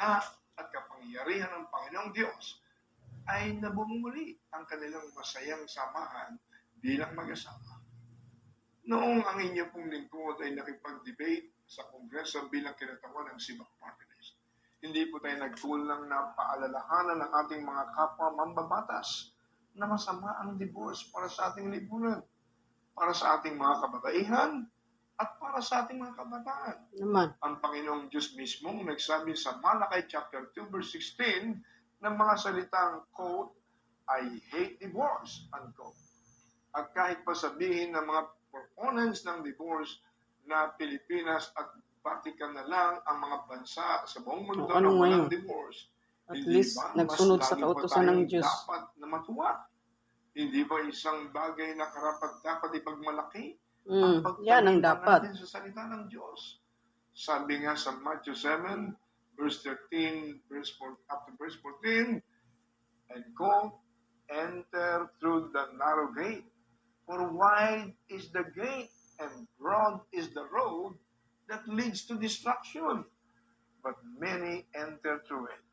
salita at kapangyarihan ng Panginoong Diyos ay nabumuli ang kanilang masayang samahan bilang mag-asawa. Noong ang inyo pong lingkod ay nakipag-debate sa Kongreso bilang kinatawan ng Simbac Party List, hindi po tayo nagkulang na paalalahanan ng ating mga kapwa mambabatas na masama ang divorce para sa ating lipunan, para sa ating mga kababaihan, at para sa ating mga kabataan. Naman. Ang Panginoong Diyos mismo nagsabi sa Malakay chapter 2 verse 16 ng mga salitang, quote, I hate divorce, unquote. At kahit pa sabihin ng mga proponents ng divorce na Pilipinas at Vatican na lang ang mga bansa sa buong mundo na walang divorce, at least nagsunod sa kautusan ng Diyos. Dapat na matuwa. Hindi ba isang bagay na karapat-dapat ipagmalaki? Yan ang dapat. Natin sa salita ng Diyos. Sabi nga sa Matthew 7, verse 13, up to verse 14, and go, enter through the narrow gate. For wide is the gate, and broad is the road that leads to destruction. But many enter through it.